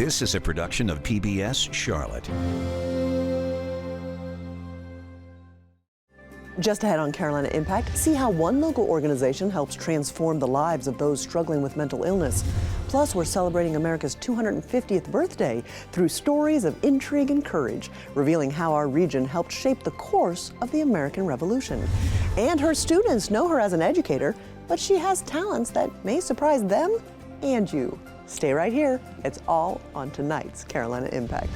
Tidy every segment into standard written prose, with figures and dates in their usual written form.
This is a production of PBS Charlotte. Just ahead on Carolina Impact, see how one local organization helps transform the lives of those struggling with mental illness. Plus, we're celebrating America's 250th birthday through stories of intrigue and courage, revealing how our region helped shape the course of the American Revolution. And her students know her as an educator, but she has talents that may surprise them and you. Stay right here. It's all on tonight's Carolina Impact.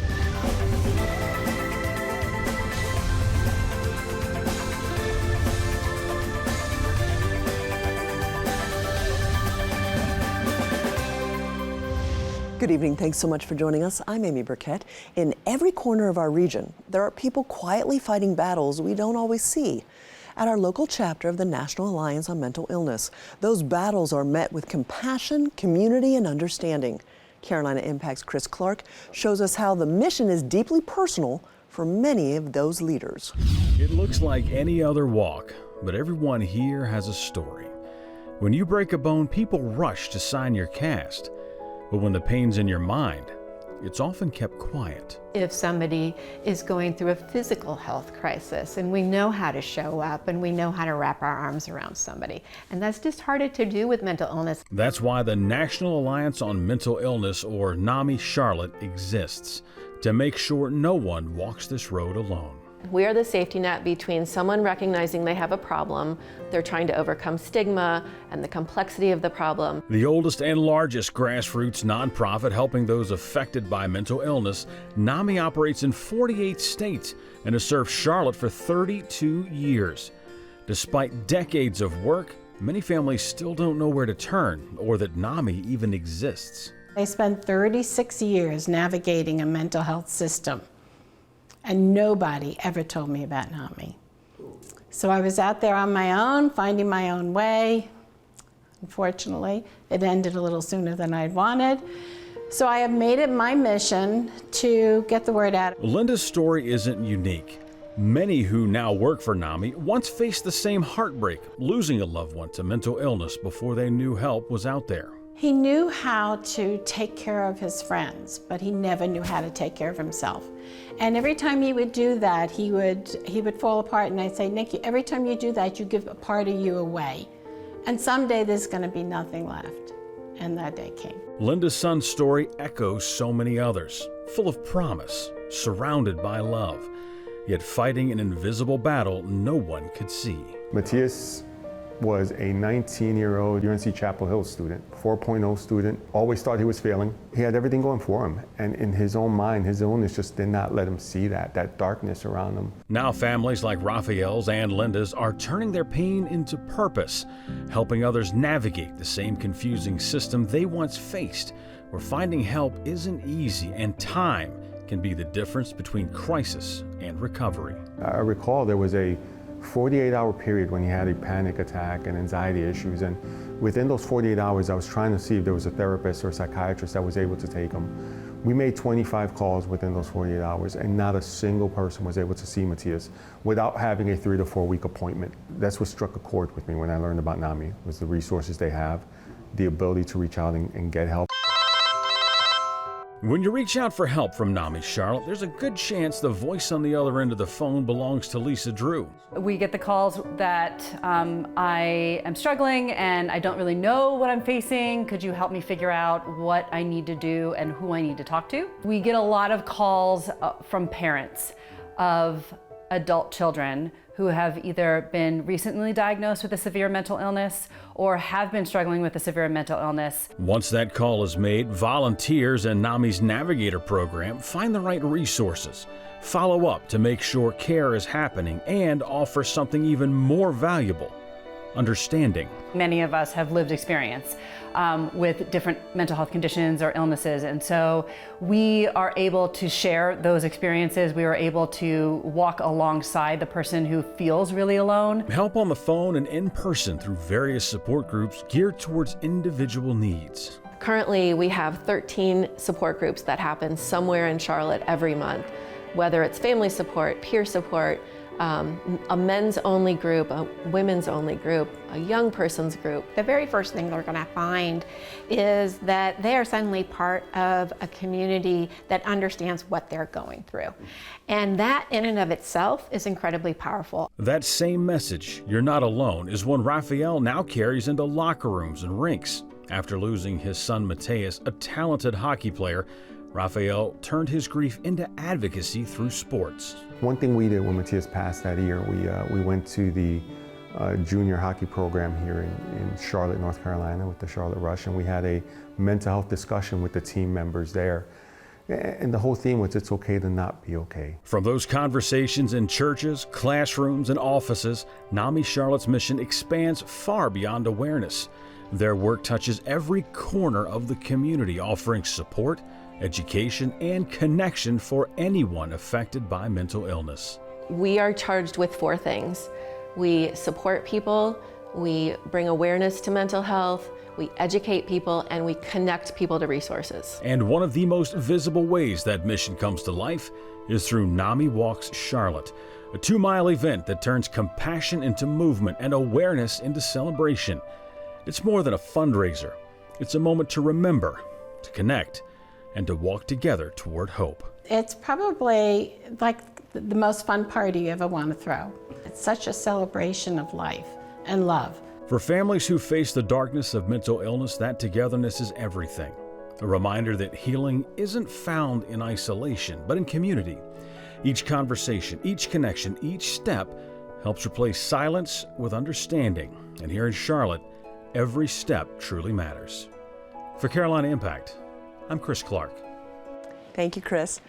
Good evening. Thanks so much for joining us. I'm Amy Burkett. In every corner of our region, there are people quietly fighting battles we don't always see. At our local chapter of the National Alliance on Mental Illness, those battles are met with compassion, community, and understanding. Carolina Impact's Chris Clark shows us how the mission is deeply personal for many of those leaders. It looks like any other walk, but everyone here has a story. When you break a bone, people rush to sign your cast. But when the pain's in your mind, it's often kept quiet. If somebody is going through a physical health crisis and we know how to show up and we know how to wrap our arms around somebody, and that's just harder to do with mental illness. That's why the National Alliance on Mental Illness, or NAMI Charlotte, exists, to make sure no one walks this road alone. We are the safety net between someone recognizing they have a problem, they're trying to overcome stigma and the complexity of the problem. The oldest and largest grassroots nonprofit helping those affected by mental illness, NAMI operates in 48 states and has served Charlotte for 32 years. Despite decades of work, many families still don't know where to turn or that NAMI even exists. I spent 36 years navigating a mental health system, and nobody ever told me about NAMI. So I was out there on my own, finding my own way. Unfortunately, it ended a little sooner than I'd wanted. So I have made it my mission to get the word out. Linda's story isn't unique. Many who now work for NAMI once faced the same heartbreak, losing a loved one to mental illness before they knew help was out there. He knew how to take care of his friends, but he never knew how to take care of himself. And every time he would do that, he would fall apart, and I'd say, Nikki, every time you do that, you give a part of you away. And someday there's gonna be nothing left. And that day came. Linda's son's story echoes so many others, full of promise, surrounded by love, yet fighting an invisible battle no one could see. Matthias was a 19-year-old UNC Chapel Hill student, 4.0 student, always thought he was failing. He had everything going for him, and in his own mind, his illness just did not let him see that darkness around him. Now families like Raphael's and Linda's are turning their pain into purpose, helping others navigate the same confusing system they once faced, where finding help isn't easy and time can be the difference between crisis and recovery. I recall there was a 48-hour period when he had a panic attack and anxiety issues, and within those 48 hours I was trying to see if there was a therapist or a psychiatrist that was able to take him. We made 25 calls within those 48 hours and not a single person was able to see Matthias without having a 3 to 4 week appointment. That's what struck a chord with me when I learned about NAMI, was the resources they have, the ability to reach out and get help. When you reach out for help from NAMI Charlotte, there's a good chance the voice on the other end of the phone belongs to Lisa Drew. We get the calls that I am struggling and I don't really know what I'm facing. Could you help me figure out what I need to do and who I need to talk to? We get a lot of calls from parents of adult children who have either been recently diagnosed with a severe mental illness or have been struggling with a severe mental illness. Once that call is made, volunteers in NAMI's Navigator program find the right resources, follow up to make sure care is happening, and offer something even more valuable: understanding. Many of us have lived experience with different mental health conditions or illnesses, and so we are able to share those experiences. We are able to walk alongside the person who feels really alone. Help on the phone and in person through various support groups geared towards individual needs. Currently, we have 13 support groups that happen somewhere in Charlotte every month, whether it's family support, peer support, a men's only group, a women's only group, a young person's group. The very first thing they're going to find is that they are suddenly part of a community that understands what they're going through. And that in and of itself is incredibly powerful. That same message, "You're not alone," is one Raphael now carries into locker rooms and rinks. After losing his son Mateus, a talented hockey player, Raphael turned his grief into advocacy through sports. One thing we did when Mateus passed that year, we went to the junior hockey program here in Charlotte, North Carolina with the Charlotte Rush, and we had a mental health discussion with the team members there. And the whole theme was it's okay to not be okay. From those conversations in churches, classrooms, and offices, NAMI Charlotte's mission expands far beyond awareness. Their work touches every corner of the community, offering support, education, and connection for anyone affected by mental illness. We are charged with 4 things. We support people, we bring awareness to mental health, we educate people, and we connect people to resources. And one of the most visible ways that mission comes to life is through NAMI Walks Charlotte, a 2-mile event that turns compassion into movement and awareness into celebration. It's more than a fundraiser. It's a moment to remember, to connect, and to walk together toward hope. It's probably like the most fun party you ever want to throw. It's such a celebration of life and love. For families who face the darkness of mental illness, that togetherness is everything. A reminder that healing isn't found in isolation, but in community. Each conversation, each connection, each step helps replace silence with understanding. And here in Charlotte, every step truly matters. For Carolina Impact, I'm Chris Clark. Thank you, Chris.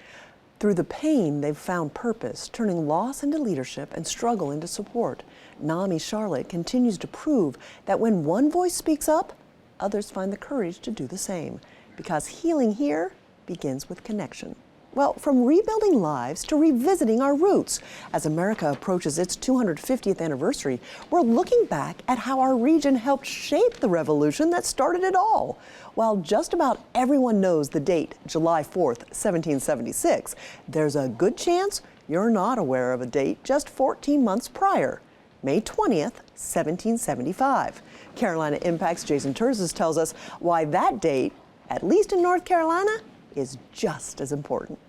Through the pain, they've found purpose, turning loss into leadership and struggle into support. NAMI Charlotte continues to prove that when one voice speaks up, others find the courage to do the same. Because healing here begins with connection. Well, from rebuilding lives to revisiting our roots. As America approaches its 250th anniversary, we're looking back at how our region helped shape the revolution that started it all. While just about everyone knows the date, July 4th, 1776, there's a good chance you're not aware of a date just 14 months prior, May 20th, 1775. Carolina Impact's Jason Terzis tells us why that date, at least in North Carolina, is just as important.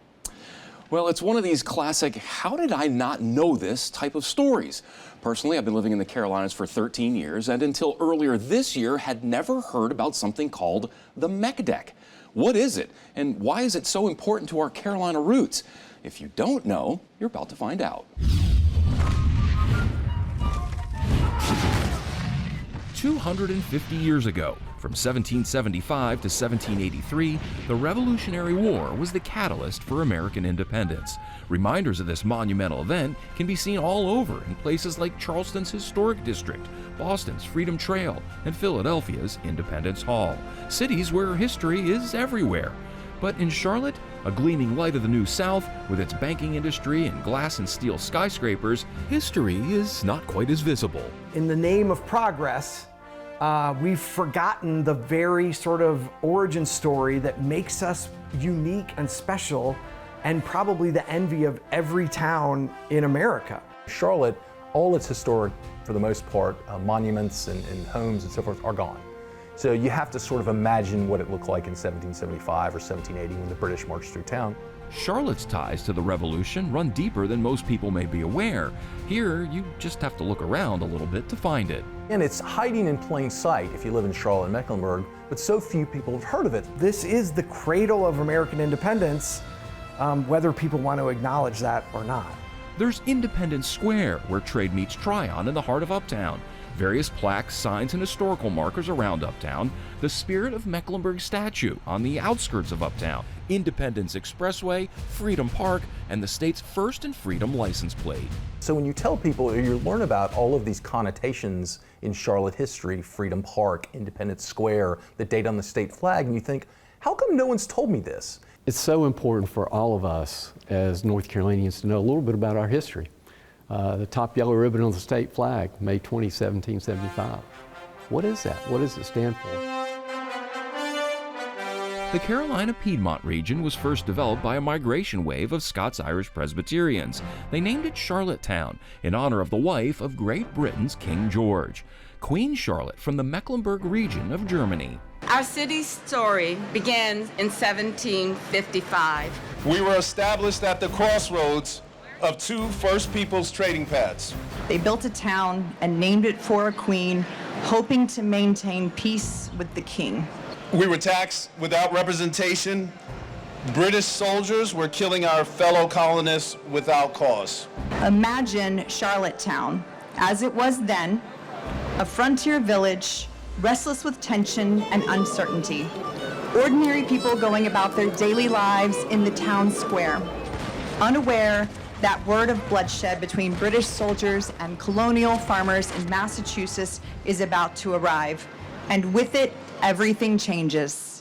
Well, it's one of these classic, how did I not know this type of stories. Personally, I've been living in the Carolinas for 13 years, and until earlier this year had never heard about something called the MECDEC. What is it, and why is it so important to our Carolina roots? If you don't know, you're about to find out. 250 years ago, from 1775 to 1783, the Revolutionary War was the catalyst for American independence. Reminders of this monumental event can be seen all over in places like Charleston's Historic District, Boston's Freedom Trail, and Philadelphia's Independence Hall, cities where history is everywhere. But in Charlotte, a gleaming light of the New South, with its banking industry and glass and steel skyscrapers, history is not quite as visible. In the name of progress, we've forgotten the very sort of origin story that makes us unique and special, and probably the envy of every town in America. Charlotte, all its historic, for the most part, monuments and homes and so forth are gone. So you have to sort of imagine what it looked like in 1775 or 1780 when the British marched through town. Charlotte's ties to the Revolution run deeper than most people may be aware. Here, you just have to look around a little bit to find it. And it's hiding in plain sight if you live in Charlotte and Mecklenburg, but so few people have heard of it. This is the cradle of American independence, whether people want to acknowledge that or not. There's Independence Square, where trade meets Tryon in the heart of Uptown. Various plaques, signs, and historical markers around Uptown. The Spirit of Mecklenburg statue on the outskirts of Uptown. Independence Expressway, Freedom Park, and the state's first and Freedom license plate. So when you tell people, or you learn about all of these connotations in Charlotte history, Freedom Park, Independence Square, the date on the state flag, and you think, how come no one's told me this? It's so important for all of us as North Carolinians to know a little bit about our history. The top yellow ribbon on the state flag, May 20, 1775. What is that? What does it stand for? The Carolina Piedmont region was first developed by a migration wave of Scots-Irish Presbyterians. They named it Charlottetown in honor of the wife of Great Britain's King George, Queen Charlotte from the Mecklenburg region of Germany. Our city's story begins in 1755. We were established at the crossroads of two First Peoples trading paths. They built a town and named it for a queen, hoping to maintain peace with the king. We were taxed without representation. British soldiers were killing our fellow colonists without cause. Imagine Charlottetown, as it was then, a frontier village, restless with tension and uncertainty. Ordinary people going about their daily lives in the town square, unaware that word of bloodshed between British soldiers and colonial farmers in Massachusetts is about to arrive. And with it, everything changes.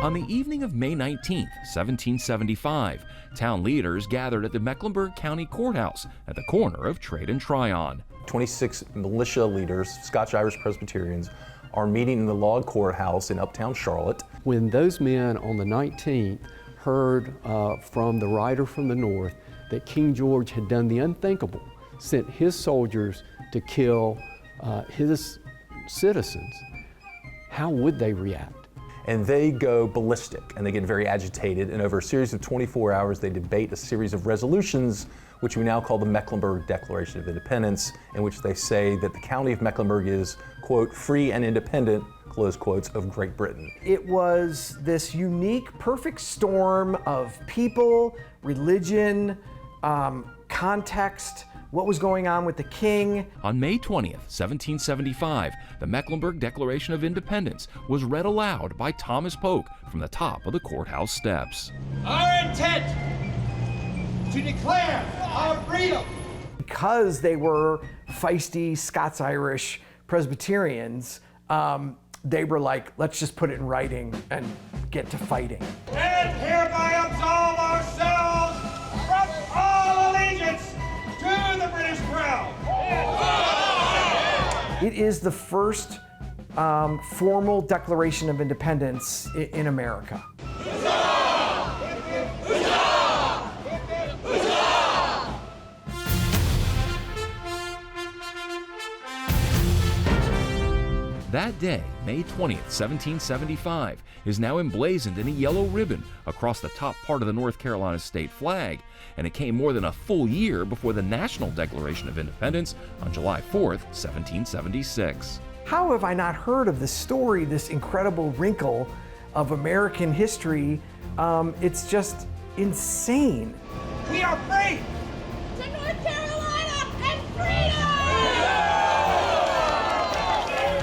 On the evening of May 19, 1775, town leaders gathered at the Mecklenburg County Courthouse at the corner of Trade and Tryon. 26 militia leaders, Scotch-Irish Presbyterians, are meeting in the log courthouse in uptown Charlotte. When those men on the 19th heard from the rider from the north that King George had done the unthinkable, sent his soldiers to kill his citizens, how would they react? And they go ballistic and they get very agitated, and over a series of 24 hours they debate a series of resolutions which we now call the Mecklenburg Declaration of Independence, in which they say that the county of Mecklenburg is, quote, free and independent, close quotes, of Great Britain. It was this unique, perfect storm of people, religion, context, what was going on with the king. On May 20th, 1775, the Mecklenburg Declaration of Independence was read aloud by Thomas Polk from the top of the courthouse steps. Our intent to declare our freedom. Because they were feisty Scots-Irish Presbyterians, they were like, let's just put it in writing and get to fighting. And hereby absolve ourselves from all allegiance to the British crown. It is the first formal Declaration of Independence in America. That day, May 20th, 1775, is now emblazoned in a yellow ribbon across the top part of the North Carolina state flag, and it came more than a full year before the National Declaration of Independence on July 4th, 1776. How have I not heard of this story, this incredible wrinkle of American history? It's just insane. We are free! To North Carolina and freedom!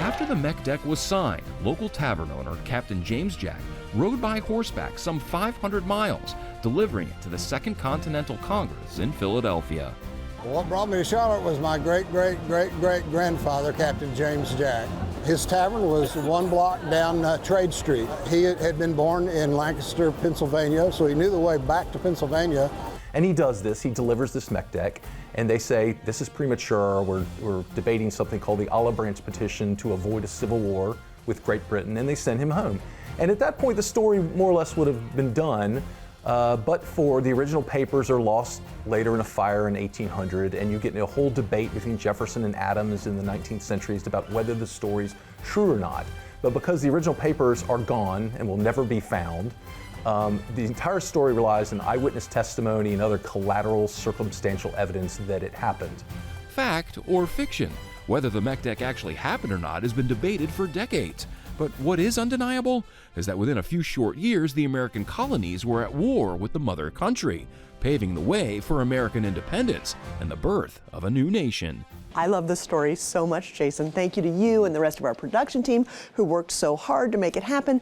After the Mech Deck was signed, local tavern owner Captain James Jack rode by horseback some 500 miles, delivering it to the Second Continental Congress in Philadelphia. What brought me to Charlotte was my great-great-great-great-grandfather, Captain James Jack. His tavern was one block down Trade Street. He had been born in Lancaster, Pennsylvania, so he knew the way back to Pennsylvania. And he does this, he delivers this Mech Deck, and they say, this is premature, we're debating something called the Olive Branch Petition to avoid a civil war with Great Britain, and they send him home. And at that point, the story more or less would have been done, but for the original papers are lost later in a fire in 1800, and you get in a whole debate between Jefferson and Adams in the 19th century about whether the story's true or not. But because the original papers are gone and will never be found, the entire story relies on eyewitness testimony and other collateral circumstantial evidence that it happened. Fact or fiction? Whether the Mech Deck actually happened or not has been debated for decades. But what is undeniable is that within a few short years, the American colonies were at war with the mother country, paving the way for American independence and the birth of a new nation. I love this story so much, Jason. Thank you to you and the rest of our production team who worked so hard to make it happen.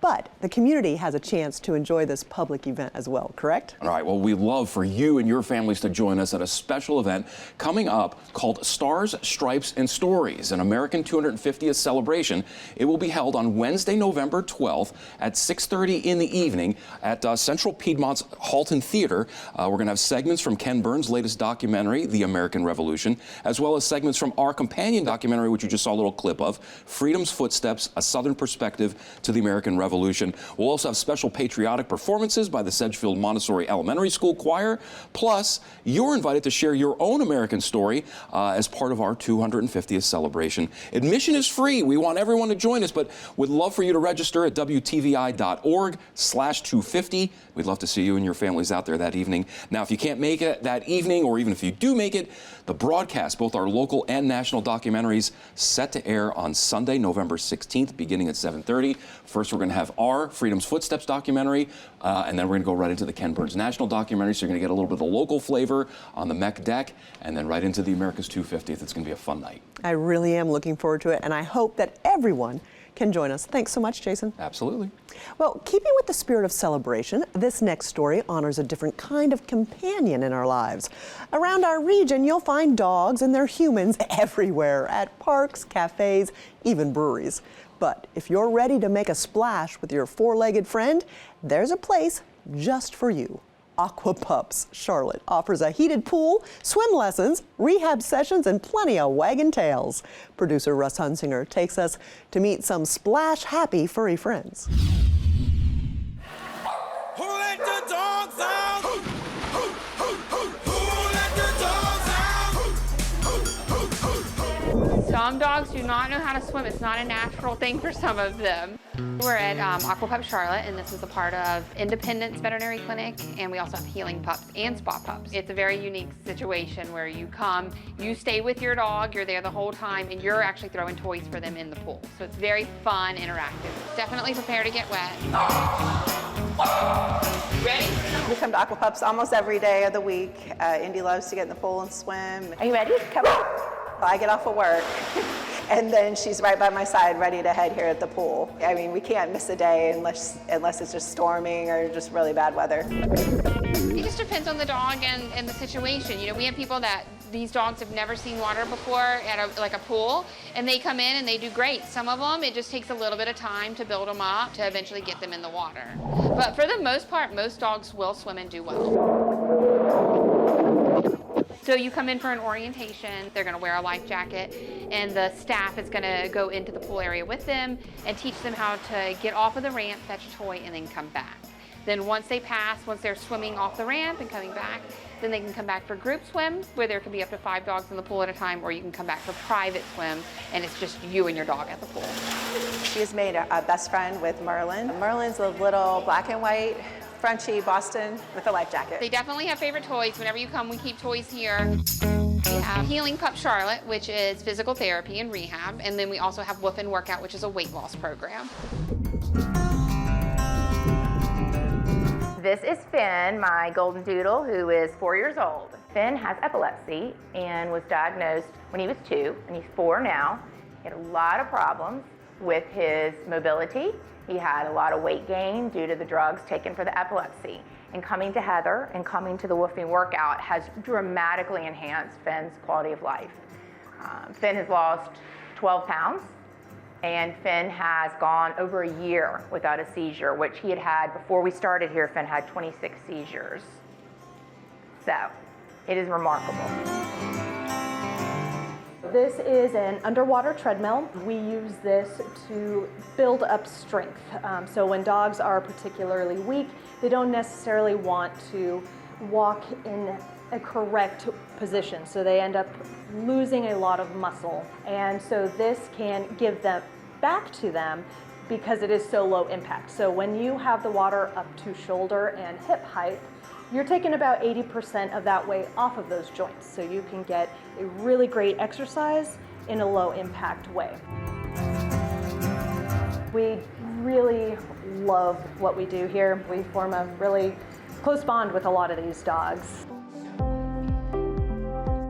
But the community has a chance to enjoy this public event as well, correct? All right, well, we'd love for you and your families to join us at a special event coming up called Stars, Stripes, and Stories, an American 250th celebration. It will be held on Wednesday, November 12th at 6:30 in the evening at Central Piedmont's Halton Theater. We're going to have segments from Ken Burns' latest documentary, The American Revolution, as well as segments from our companion documentary, which you just saw a little clip of, Freedom's Footsteps, A Southern Perspective to the American Revolution. We'll also have special patriotic performances by the Sedgefield Montessori Elementary School Choir. Plus, you're invited to share your own American story as part of our 250th celebration. Admission is free. We want everyone to join us, but we'd love for you to register at WTVI.org/250. We'd love to see you and your families out there that evening. Now, if you can't make it that evening, or even if you do make it, the broadcast, both our local and national documentaries, set to air on Sunday, November 16th, beginning at 7:30. First, we're going to have our Freedom's Footsteps documentary, and then we're going to go right into the Ken Burns National documentary, so you're going to get a little bit of the local flavor on the MEC deck, and then right into the America's 250th. It's going to be a fun night. I really am looking forward to it, and I hope that everyone can join us. Thanks so much, Jason. Absolutely. Well, keeping with the spirit of celebration, this next story honors a different kind of companion in our lives. Around our region, you'll find dogs and their humans everywhere, at parks, cafes, even breweries. But if you're ready to make a splash with your four-legged friend, there's a place just for you. Aqua Pups Charlotte offers a heated pool, swim lessons, rehab sessions, and plenty of wagging tails. Producer Russ Hunsinger takes us to meet some splash-happy furry friends. Who let the dogs out? Who let the dogs out? Some dogs do not know how to swim. It's not a natural thing for some of them. We're at Aqua Pups Charlotte, and this is a part of Independence Veterinary Clinic, and we also have Healing Pups and Spa Pups. It's a very unique situation where you come, you stay with your dog, you're there the whole time, and you're actually throwing toys for them in the pool. So it's very fun, interactive. Definitely prepare to get wet. Ready? We come to Aqua Pups almost every day of the week. Indy loves to get in the pool and swim. Are you ready? Come on. I get off of work, and then she's right by my side, ready to head here at the pool. I mean, we can't miss a day unless it's just storming or just really bad weather. It just depends on the dog and the situation. You know, we have people that these dogs have never seen water before at a pool, and they come in and they do great. Some of them, it just takes a little bit of time to build them up to eventually get them in the water. But for the most part, most dogs will swim and do well. So you come in for an orientation, they're gonna wear a life jacket, and the staff is gonna go into the pool area with them and teach them how to get off of the ramp, fetch a toy, and then come back. Then once they're swimming off the ramp and coming back, then they can come back for group swim, where there can be up to 5 dogs in the pool at a time, or you can come back for private swim, and it's just you and your dog at the pool. She has made a best friend with Merlin. Merlin's a little black and white Frenchie Boston with a life jacket. They definitely have favorite toys. Whenever you come, we keep toys here. We have Healing Pup Charlotte, which is physical therapy and rehab, and then we also have Woof and Workout, which is a weight loss program. This is Finn, my golden doodle, who is 4 years old. Finn has epilepsy and was diagnosed when he was 2, and he's 4 now. He had a lot of problems with his mobility. He had a lot of weight gain due to the drugs taken for the epilepsy. And coming to Heather and coming to the Woofing Workout has dramatically enhanced Finn's quality of life. Finn has lost 12 pounds, and Finn has gone over a year without a seizure, which he had before we started here. Finn had 26 seizures. So it is remarkable. This is an underwater treadmill. We use this to build up strength. So when dogs are particularly weak, they don't necessarily want to walk in a correct position. So they end up losing a lot of muscle. And so this can give them back to them because it is so low impact. So when you have the water up to shoulder and hip height, you're taking about 80% of that weight off of those joints. So you can get a really great exercise in a low impact way. We really love what we do here. We form a really close bond with a lot of these dogs.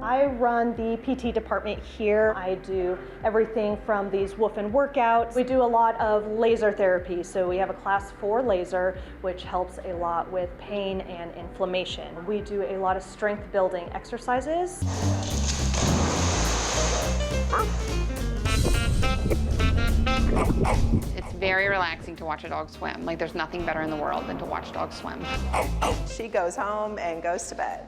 I run the PT department here. I do everything from these Wolfen workouts. We do a lot of laser therapy. So we have a class 4 laser, which helps a lot with pain and inflammation. We do a lot of strength building exercises. It's very relaxing to watch a dog swim. Like, there's nothing better in the world than to watch dogs swim. She goes home and goes to bed,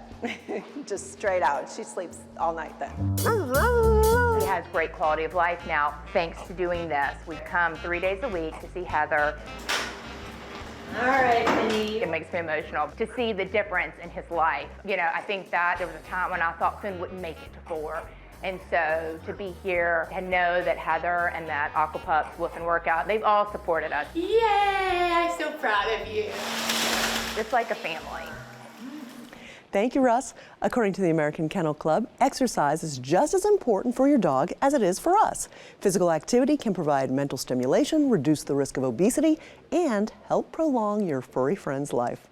just straight out. She sleeps all night then. He has great quality of life now thanks to doing this. We come 3 days a week to see Heather. All right, Penny. It makes me emotional to see the difference in his life. You know, I think that there was a time when I thought Finn wouldn't make it to 4. And so to be here and know that Heather and that Aquapups Wolfen Workout, they've all supported us. Yay, I'm so proud of you. It's like a family. Thank you, Russ. According to the American Kennel Club, exercise is just as important for your dog as it is for us. Physical activity can provide mental stimulation, reduce the risk of obesity, and help prolong your furry friend's life.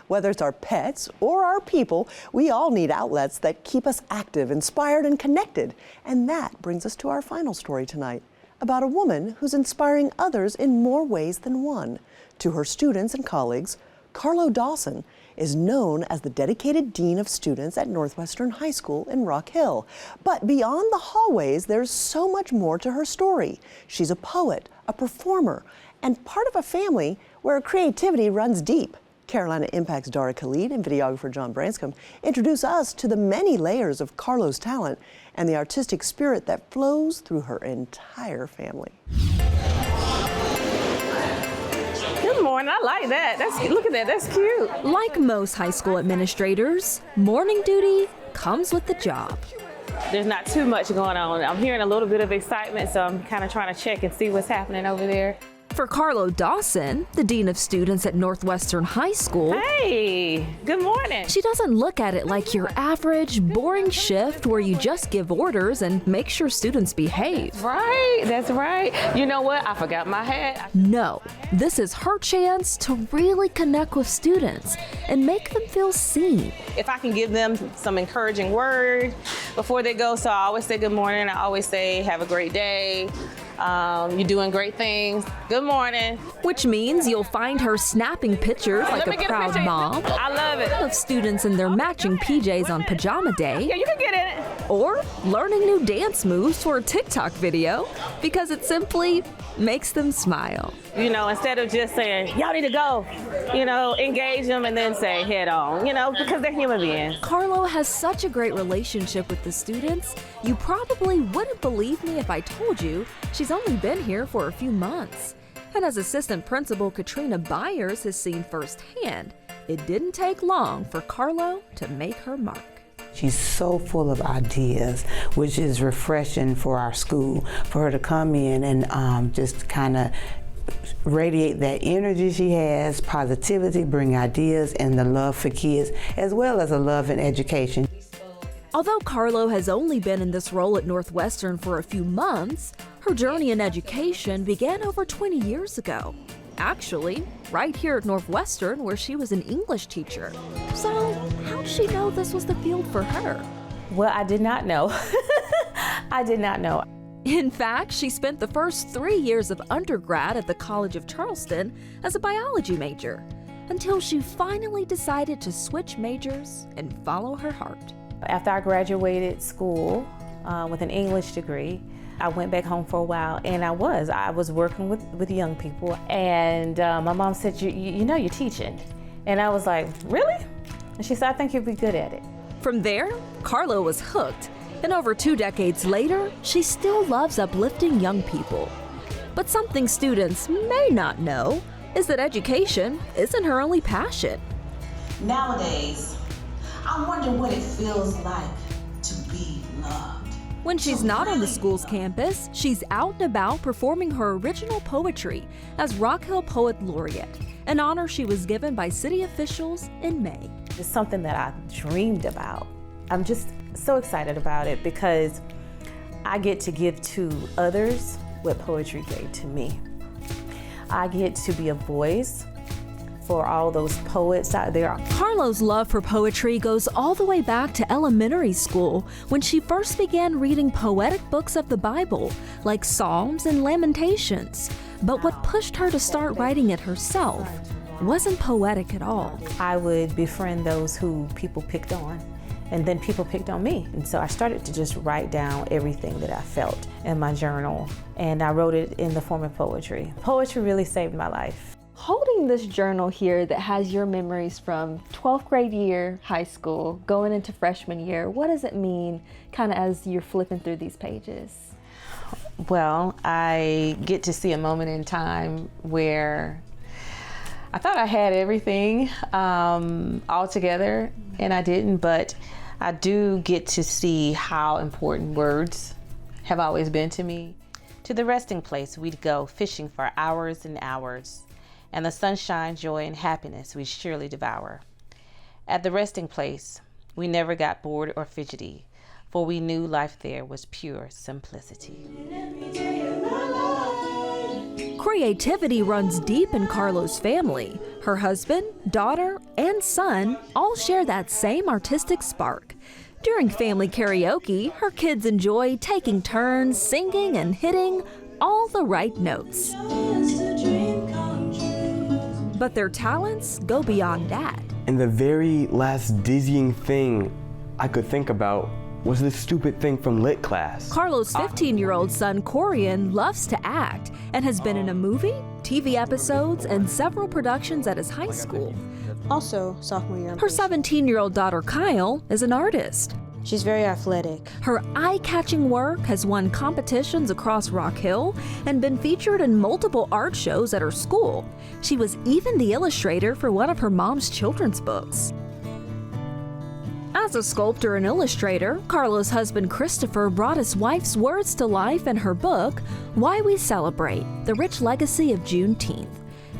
Whether it's our pets or our people, we all need outlets that keep us active, inspired, and connected. And that brings us to our final story tonight, about a woman who's inspiring others in more ways than one. To her students and colleagues, Carlo Dawson is known as the dedicated dean of students at Northwestern High School in Rock Hill. But beyond the hallways, there's so much more to her story. She's a poet, a performer, and part of a family where creativity runs deep. Carolina Impact's Dara Khalid and videographer John Branscombe introduce us to the many layers of Carlo's talent and the artistic spirit that flows through her entire family. Good morning, I like that. Look at that, that's cute. Like most high school administrators, morning duty comes with the job. There's not too much going on. I'm hearing a little bit of excitement, so I'm kind of trying to check and see what's happening over there. For Carlo Dawson, the dean of students at Northwestern High School, hey, good morning. She doesn't look at it like your average, boring shift where you just give orders and make sure students behave. That's right. You know what? I forgot my hat. No, this is her chance to really connect with students and make them feel seen. If I can give them some encouraging words before they go, so I always say good morning. I always say have a great day. You're doing great things. Good morning. Which means you'll find her snapping pictures like a proud mom. I love it. Of students in their matching PJs on pajama day. Yeah, you can get in it. Or learning new dance moves for a TikTok video because it simply makes them smile. You know, instead of just saying, y'all need to go, engage them and then say head on, because they're human beings. Carlo has such a great relationship with the students, you probably wouldn't believe me if I told you she's only been here for a few months. And as assistant principal Katrina Byers has seen firsthand, it didn't take long for Carlo to make her mark. She's so full of ideas, which is refreshing for our school, for her to come in and just kind of radiate that energy she has, positivity, bring ideas, and the love for kids, as well as a love in education. Although Carlo has only been in this role at Northwestern for a few months, her journey in education began over 20 years ago. Actually, right here at Northwestern, where she was an English teacher. So, how did she know this was the field for her? Well, I did not know. I did not know. In fact, she spent the first 3 years of undergrad at the College of Charleston as a biology major, until she finally decided to switch majors and follow her heart. After I graduated school with an English degree, I went back home for a while, and I was working with young people, and my mom said, you know you're teaching. And I was like, really? And she said, I think you'll be good at it. From there, Carlo was hooked, and over 2 decades later, she still loves uplifting young people. But something students may not know is that education isn't her only passion. Nowadays, I wonder what it feels like to be loved. When she's not on the school's campus, she's out and about performing her original poetry as Rock Hill Poet Laureate, an honor she was given by city officials in May. It's something that I dreamed about. I'm just so excited about it because I get to give to others what poetry gave to me. I get to be a voice for all those poets out there. Carlo's love for poetry goes all the way back to elementary school when she first began reading poetic books of the Bible, like Psalms and Lamentations. But what pushed her to start writing it herself wasn't poetic at all. I would befriend those who people picked on, and then people picked on me. And so I started to just write down everything that I felt in my journal, and I wrote it in the form of poetry. Poetry really saved my life. Holding this journal here that has your memories from 12th grade year, high school, going into freshman year, what does it mean kind of as you're flipping through these pages? Well, I get to see a moment in time where I thought I had everything all together, and I didn't, but I do get to see how important words have always been to me. To the resting place we'd go fishing for hours and hours, and the sunshine, joy, and happiness we'd surely devour. At the resting place, we never got bored or fidgety, for we knew life there was pure simplicity. Creativity runs deep in Carlo's family. Her husband, daughter, and son all share that same artistic spark. During family karaoke, her kids enjoy taking turns singing and hitting all the right notes. But their talents go beyond that. And the very last dizzying thing I could think about was the stupid thing from lit class. Carlo's 15-year-old son, Corian, loves to act and has been in a movie, TV episodes, and several productions at his high school. Also, sophomore year. Her 17-year-old daughter, Kyle, is an artist. She's very athletic. Her eye-catching work has won competitions across Rock Hill and been featured in multiple art shows at her school. She was even the illustrator for one of her mom's children's books. As a sculptor and illustrator, Carlo's husband Christopher brought his wife's words to life in her book, Why We Celebrate: The Rich Legacy of Juneteenth.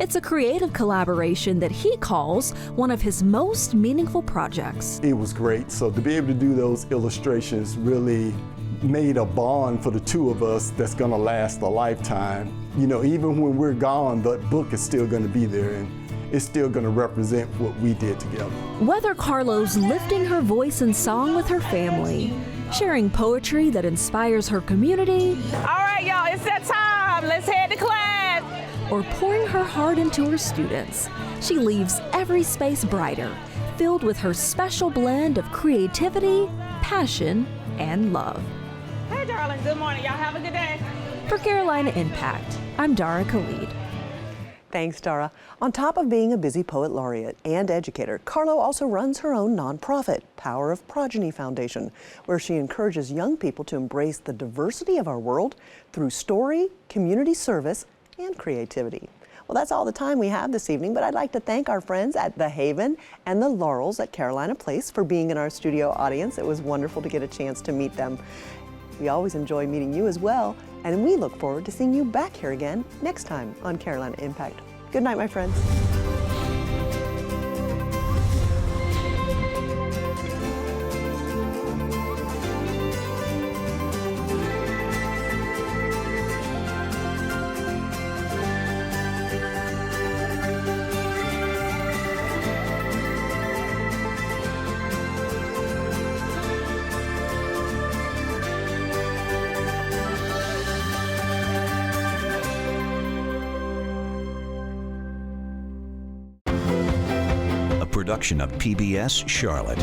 It's a creative collaboration that he calls one of his most meaningful projects. It was great. So to be able to do those illustrations really made a bond for the two of us that's going to last a lifetime. You know, even when we're gone, the book is still going to be there, and it's still going to represent what we did together. Whether Carlo's lifting her voice in song with her family, sharing poetry that inspires her community, All right, y'all, it's that time. Let's head to class. or pouring her heart into her students, she leaves every space brighter, filled with her special blend of creativity, passion, and love. Hey, darling, good morning. Y'all have a good day. For Carolina Impact, I'm Dara Khalid. Thanks, Dara. On top of being a busy poet laureate and educator, Carlo also runs her own nonprofit, Power of Progeny Foundation, where she encourages young people to embrace the diversity of our world through story, community service, and creativity. Well, that's all the time we have this evening, but I'd like to thank our friends at The Haven and the Laurels at Carolina Place for being in our studio audience. It was wonderful to get a chance to meet them. We always enjoy meeting you as well, and we look forward to seeing you back here again next time on Carolina Impact. Good night, my friends. Production of PBS Charlotte.